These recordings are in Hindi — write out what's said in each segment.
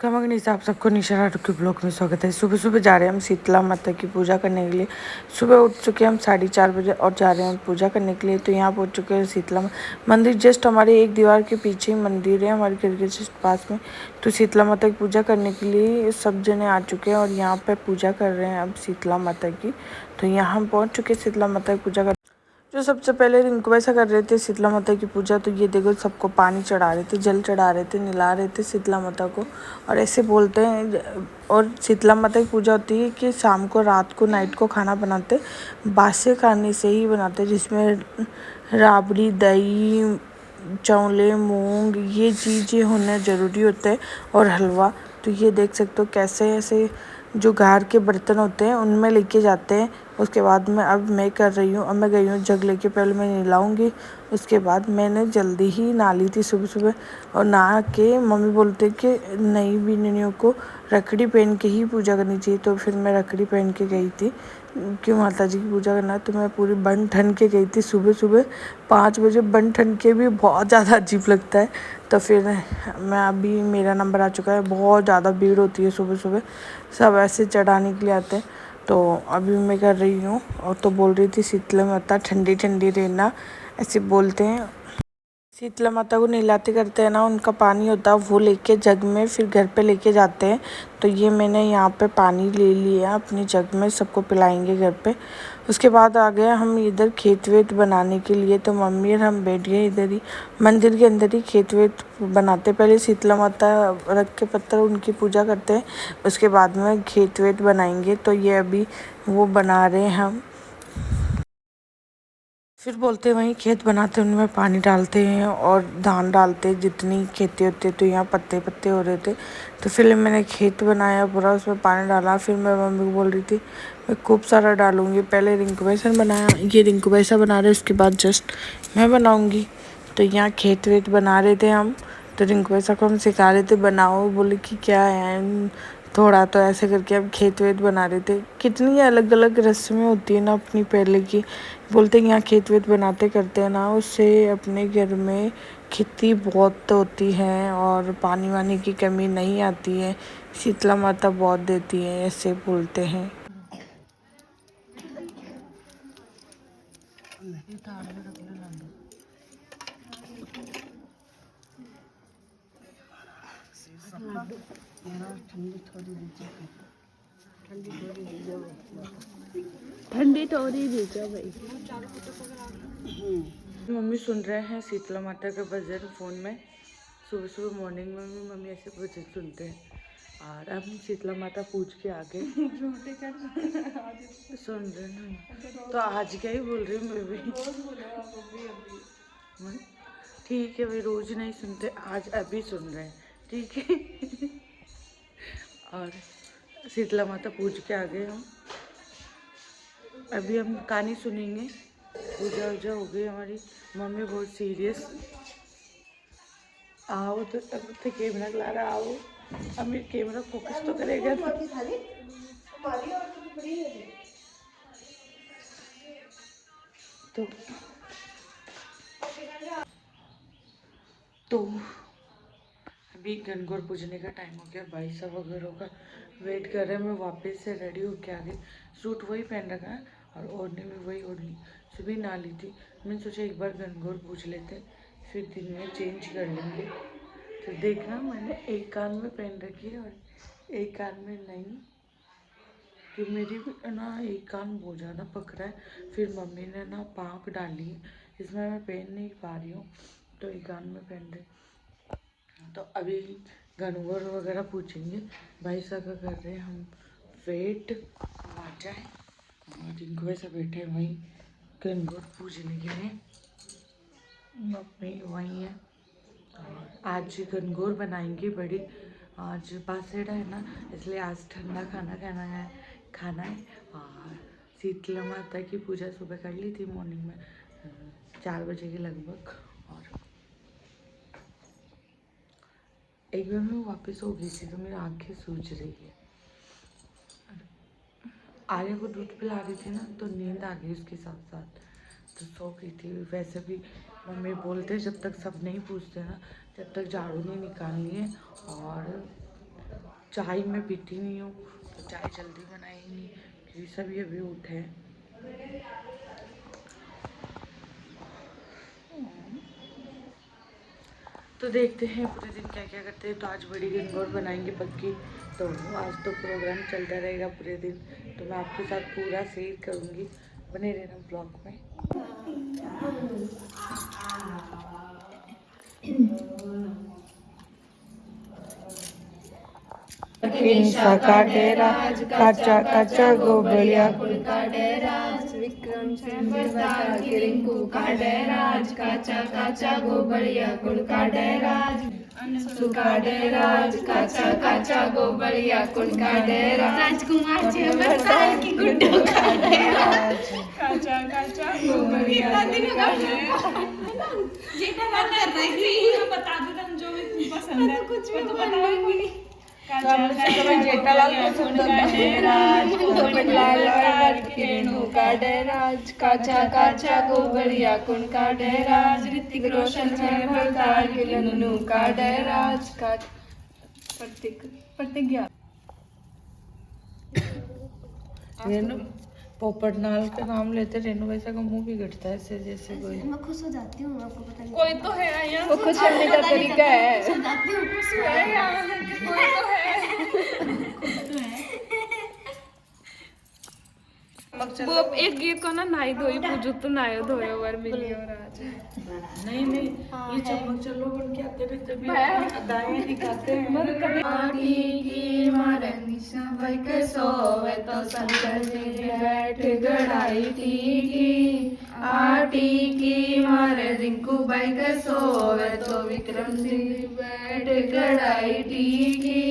कमंगनी साहब सबको निशा के ब्लॉग में स्वागत है। सुबह सुबह जा रहे हैं हम शीतला माता की पूजा करने के लिए। सुबह उठ चुके हैं हम 4:30 बजे और जा रहे हैं पूजा करने के लिए। तो यहाँ पहुँच चुके हैं शीतला मंदिर। जस्ट हमारे एक दीवार के पीछे ही मंदिर है, हमारे घर के जस्ट पास में। तो शीतला माता की पूजा करने के लिए सब जने आ चुके हैं और यहाँ पर पूजा कर रहे हैं अब शीतला माता की। तो यहाँ हम पहुँच चुके हैं शीतला माता की पूजा कर। जो सबसे पहले रिंकू वैसा कर रहे थे शीतला माता की पूजा। तो ये देखो सबको पानी चढ़ा रहे थे, जल चढ़ा रहे थे, नहला रहे थे शीतला माता को। और ऐसे बोलते हैं, और शीतला माता की पूजा होती है कि शाम को, रात को, नाइट को खाना बनाते बासे खाने से ही बनाते, जिसमें राबड़ी, दही, चौले, मूंग, ये चीज़ें होना ज़रूरी होता है और हलवा। तो ये देख सकते हो कैसे ऐसे जो घार के बर्तन होते हैं उनमें लेके जाते हैं। उसके बाद में अब मैं कर रही हूँ, अब मैं गई हूँ जग लेके, पहले मैं नहलाऊँगी। उसके बाद मैंने जल्दी ही नहा ली थी सुबह सुबह। और नहा के मम्मी बोलते कि नई बिन्नियों को रखड़ी पहन के ही पूजा करनी चाहिए। तो फिर मैं रखड़ी पहन के गई थी कि माता जी की पूजा करना है। तो मैं पूरी बन ठन के गई थी सुबह सुबह 5 बजे। बन ठन के भी बहुत ज़्यादा अजीब लगता है। तो फिर मैं अभी, मेरा नंबर आ चुका है। बहुत ज़्यादा भीड़ होती है सुबह सुबह, सब ऐसे चढ़ाने के लिए आते हैं। तो अभी मैं कर रही हूँ। और तो बोल रही थी शीतला माता ठंडी ठंडी रहना, ऐसे बोलते हैं। शीतला माता को नहलाते करते हैं ना, उनका पानी होता है वो लेके जग में फिर घर पे लेके जाते हैं। तो ये मैंने यहाँ पे पानी ले लिया अपनी जग में, सबको पिलाएंगे घर पे। उसके बाद आ गए हम इधर खेत वेत बनाने के लिए। तो मम्मी और हम बैठ गए इधर ही मंदिर के अंदर ही खेत वेत बनाते। पहले शीतला माता रख के पत्थर उनकी पूजा करते हैं, उसके बाद में खेत वेत बनाएंगे। तो ये अभी वो बना रहे हैं हम। फिर बोलते हैं वहीं खेत बनाते हैं, उनमें पानी डालते हैं और धान डालते हैं, जितनी खेती होती है। तो यहाँ पत्ते पत्ते हो रहे थे, तो फिर मैंने खेत बनाया पूरा, उसमें पानी डाला। फिर मैं मम्मी को बोल रही थी मैं खूब सारा डालूँगी। पहले रिंकू वैसा बनाया, ये रिंकू वैसा बना रहे, उसके बाद जस्ट मैं बनाऊँगी। तो यहाँ खेत वेत बना रहे थे हम। तो रिंकू वैसा को हम सिखा रहे थे बनाओ, बोले कि क्या है, थोड़ा तो ऐसे करके अब खेत वेत बना रहे थे। कितनी अलग अलग रस्में होती है ना अपनी पहले की। बोलते हैं यहाँ खेत वेत बनाते करते हैं ना, उससे अपने घर में खेती बहुत होती है और पानी वानी की कमी नहीं आती है, शीतला माता बहुत देती है, ऐसे बोलते हैं। ठंडी थोड़ी दीजिए भाई। मम्मी सुन रहे हैं शीतला माता का भजन फ़ोन में। सुबह सुबह मॉर्निंग में भी मम्मी ऐसे भजन सुनते हैं। और अब हम शीतला माता पूज के आगे सुन रहे हैं। तो आज क्या ही बोल रही हूँ मैं भी। ठीक है भाई, रोज नहीं सुनते, आज अभी सुन रहे हैं, ठीक है। और शीतला माता पूज के आ गए हम। अभी हम कहानी सुनेंगे। पूजा वूजा हो गई हमारी। मम्मी बहुत सीरियस। आओ तो अब तो कैमरा ला रहा, आओ अब मेरे कैमरा फोकस तो करेगा। तो अभी गणगौर पूजने का टाइम हो गया। भाई साहब वगैरह का वेट कर रहे हैं। मैं वापस से रेडी होके आ गई। सूट वही पहन रखा है और ओढ़नी भी वही ओढ़नी। सुबह ना ली थी, मैंने सोचा एक बार गणगौर पूज लेते, फिर दिन में चेंज कर लेंगे। तो देखना मैंने एक कान में पहन रखी है और एक कान में नहीं, कि मेरी भी ना एक कान बहुत ज़्यादा पकड़ा है। फिर मम्मी ने ना पाँप डाली है, इसमें मैं पहन नहीं पा रही हूँ, तो एक कान में पहन रही। तो अभी गणगौर वगैरह पूछेंगे। भाई साहब का कर रहे हैं हम वेट, आ जाए। और जिनको वैसे बैठे हैं वहीं गणगौर पूजने के लिए, मम्मी वहीं है। और आज गणगौर बनाएंगे बड़ी। आज बासेड़ा है ना, इसलिए आज ठंडा खाना खाना है। और शीतला माता की पूजा सुबह कर ली थी मॉर्निंग में 4 बजे के लगभग। और एक बार मैं वापस हो गई थी तो मेरी आंखें सूज रही है। आर्या को दूध पिला रही थी ना, तो नींद आ गई उसके साथ साथ, तो सो गई थी। वैसे भी मम्मी बोलते जब तक सब नहीं पूछते ना, जब तक झाड़ू नहीं निकालनी है और चाय मैं पीती नहीं हूँ, तो चाय जल्दी बनाई नहीं क्योंकि सभी अभी उठे हैं। तो देखते हैं पूरे दिन क्या क्या करते हैं। तो आज बड़ी गंगौर बनाएंगे पक्की, तो आज तो प्रोग्राम चलता रहेगा पूरे दिन, तो मैं आपके साथ पूरा शेयर करूँगी, बने रहना ब्लॉग में। हिंसा का डेरा, काचा काचा गोबलिया का डेराज विक्रम से बता कि रिंकू का डेराज काचा काचा गोबरिया कुल का डेराज अंशु का डेराज काचा काचा गोबरिया कुल का डेराज राजकुमार से बता कि गुड्डू का डेराज काचा काचा गोबरिया कुल का डेराज। जेठा बात कर रही थी, बता दो तुम जो भी पसंद है कुछ भी तो बताऊंगी। जेठालाल का डेराज काचा काचा गोबरिया कुन का डेराज ऋतिक रोशन है बरदार के नन्नू का डेराज का प्रतिज्ञा। रेनू पोपटलाल का नाम लेते रेनू वैसा का मुंह बिगड़ता है ऐसे जैसे कोई। मैं खुश हो जाती हूँ, आपको पता नहीं। कोई तो है यहाँ, वो खुश होने का तरीका है। खुश हो जाती हूँ, खुश हो है यहाँ, कोई तो है। वो एक ये को ना नाई धोई पूजो तो नायो धोयो वर मिली और आज नहीं नहीं, ये चमक चलो बन के आते रहते भी दाएं दिखाते हैं। आटी की मारनी सबै के सोवे तो शंकर जी बैठ गड़ाई टीकी। आटी की मारे रिंकू बाई के सोवे तो विक्रम जी बैठ गड़ाई टीकी।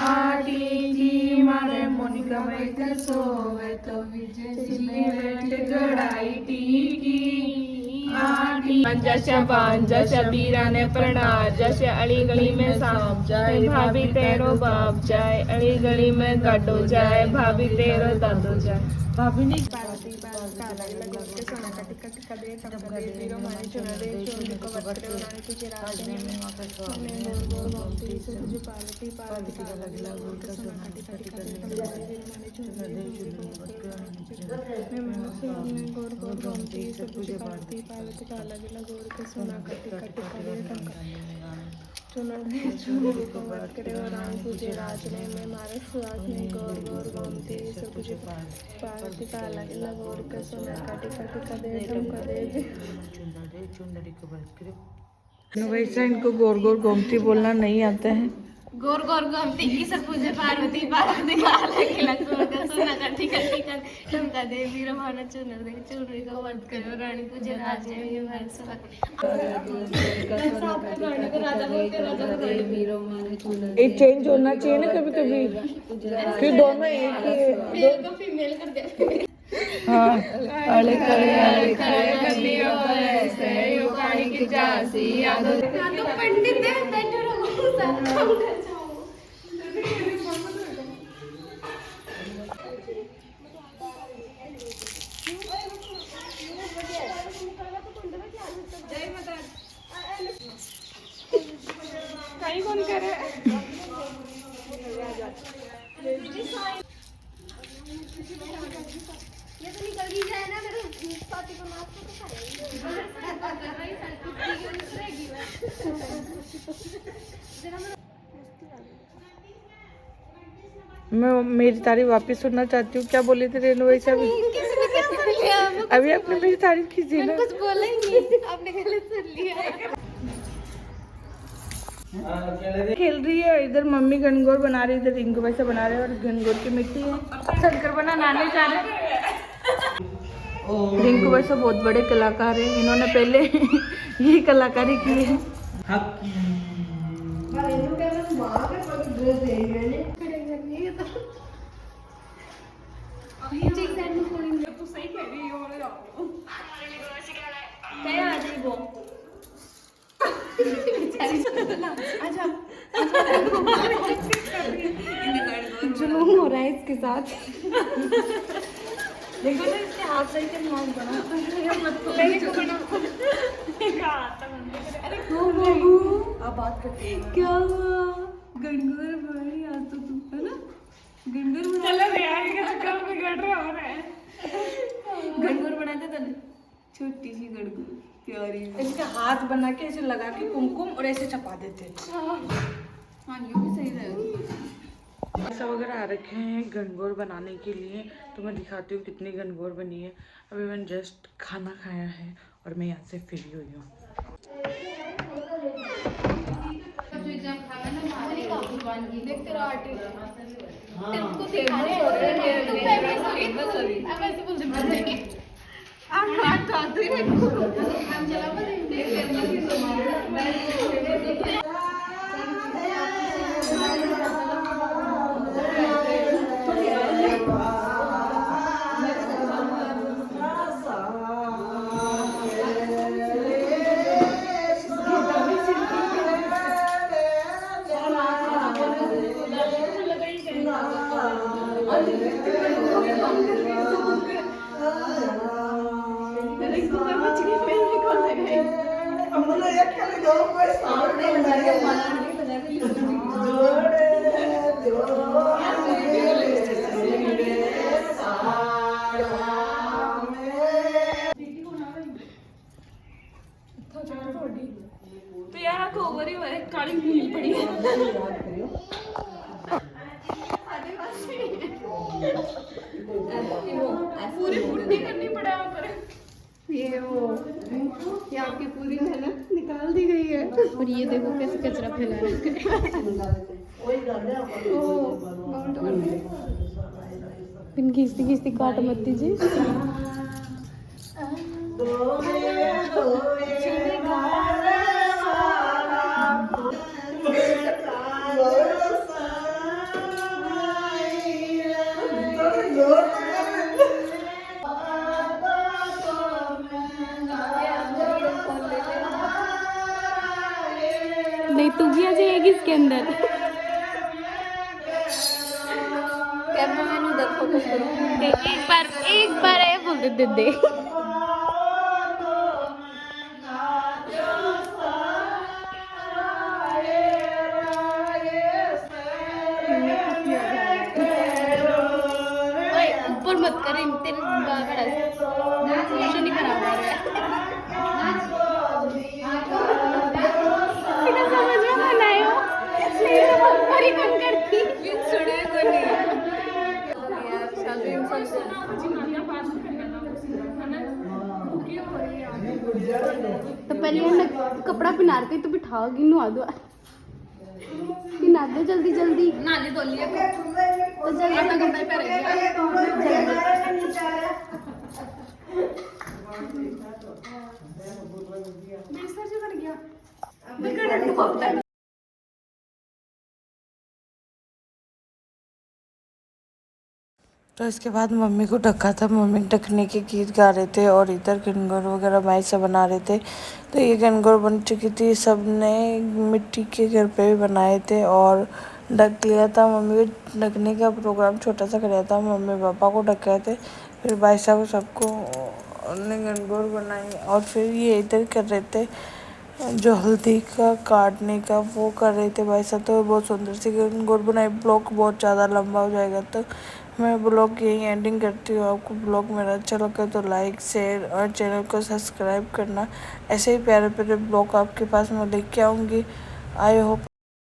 आटी की मारे मोनिका बाई के सोवे तो विजय जी बैठ गड़ाई टीकी। जैसे बीरा ने प्रणाम जैसे अली गली में सांप जाए भाभी तेरो बाप जाए अली गली में गड्ढो जाए भाभी तेरो दादो जाए। भाभी नहीं पार्वती बाल काला लगो के सोना का टिकट टिकट दे तब दे वीरो माने चुना दे चोली को वस्त्र बनाने तुझे रात में मैंने गोल गोल घूमती तुझे पार्वती पार्वती का लगला गोल के सोना का टिकट टिकट दे तब दे वीरो माने चुना दे चोली को वस्त्र बनाने मैं मनसे में गोल गोल घूमती तुझे पार्वती पार्वती का लगला गोल के सोना का टिकट टिकट दे तब चुना दे चोली को वस्त्र बनाने तुझे रात में मारे सुहास में गोल गोल घूमती तुझे पार्वती का लगला गोल के सोना का टिकट टिकट दे तब दे चुंदरी को बस वैसा इनको गोर गोर गोमती बोलना नहीं आता है। गोर गोर घूमती की सब पूजे पार्वती पार्वती का अलग गोर का सोना का टिकट टिकट टमका दे वीर माना चुनर दे चुनरी को वर्त करो रानी पूजे राजे ये वैसा एक चेंज होना चाहिए ना कभी कभी, फिर दोनों एक ही मेल को फीमेल कर दे। हाँ अले खड़े कदियो ऐसे यो पानी की जासी यादो हाँ तो पंडित दे बैठे रहो सब काम कर जाओ। कहीं कौन करे ये तो निकल ही जाए ना मेरे साथी को नाच तो मैं मेरी तारीफ वापस सुनना चाहती हूँ। क्या बोले थे रेनू वैसा अभी? अभी आपने मेरी तारीफ की थी ना। कुछ बोलेंगी आपने गलत सुन लिया। खेल रही है इधर, मम्मी गनगौर बना रही है, इधर रिंकू वैसा बना रहे हैं और गनगौर की मिट्टी है शंकर बना नाने जा रहे। रिंकू वैसा बहुत बड़े कलाकार हैं, इन्होंने पहले यही कलाकारी की है। तू सही कह रही हो जुनून हो रहा है इसके साथ। देखो ना इसके हाथ सही से नाम बना। अब बात करते हैं। क्या हुआ? गणगौर भाई आज तो ऐसे हाथ बना के ऐसे लगा के कुमकुम और ऐसे चपा देते। हाँ ये भी सही रहेगा। ऐसा वगैरह आ रखे हैं गणगौर बनाने के लिए, तो मैं दिखाती हूँ कितनी गणगौर बनी है। अभी मैंने जस्ट खाना खाया है और मैं यहाँ से फ्री हुई हूँ। तो यार आपको ओवर ही हुआ है, काली भूल पड़ी है। पूरी पुट्टी करनी पड़ा यहाँ पर। ये आपकी पूरी मेहनत निकाल दी गई है। और ये देखो कैसे कचरा फैला पिन खींचती खींचती काट मत दीजिए। नहीं तू भी आ जाएगी इसके अंदर। एक बार ये बोल दे दे। ऊपर मत कर, तेरे नहीं खराब हो रहा है। समझ में बनाए हो बड़ी कम करती सुने को नहीं। तो पहले कपड़ा पहना के तो बिठाओगी, नुआ दो दे जल्दी जल्दी नाले धो लिया तो जल्दी। तो इसके बाद मम्मी को ढका था, मम्मी ढकने के गीत गा रहे थे और इधर गणगौर वगैरह माई से बना रहे थे। तो ये गणगौर बन चुकी थी, सब ने मिट्टी के घर पे भी बनाए थे और ढक लिया था। मम्मी को ढकने का प्रोग्राम छोटा सा कराया था, मम्मी पापा को ढकाए थे, फिर भाई साहब सबको उन्होंने गणगौर बनाई। और फिर ये इधर कर रहे थे जो हल्दी का काटने का वो कर रहे थे भाई साहब। तो बहुत सुंदर सी गणगौर बनाई। ब्लॉग बहुत ज़्यादा लंबा हो जाएगा तो मैं ब्लॉग यही एंडिंग करती हूँ। आपको ब्लॉग मेरा अच्छा लगा तो लाइक शेयर और चैनल को सब्सक्राइब करना। ऐसे ही प्यारे प्यारे ब्लॉग आपके पास मैं लेके आऊँगी। I hope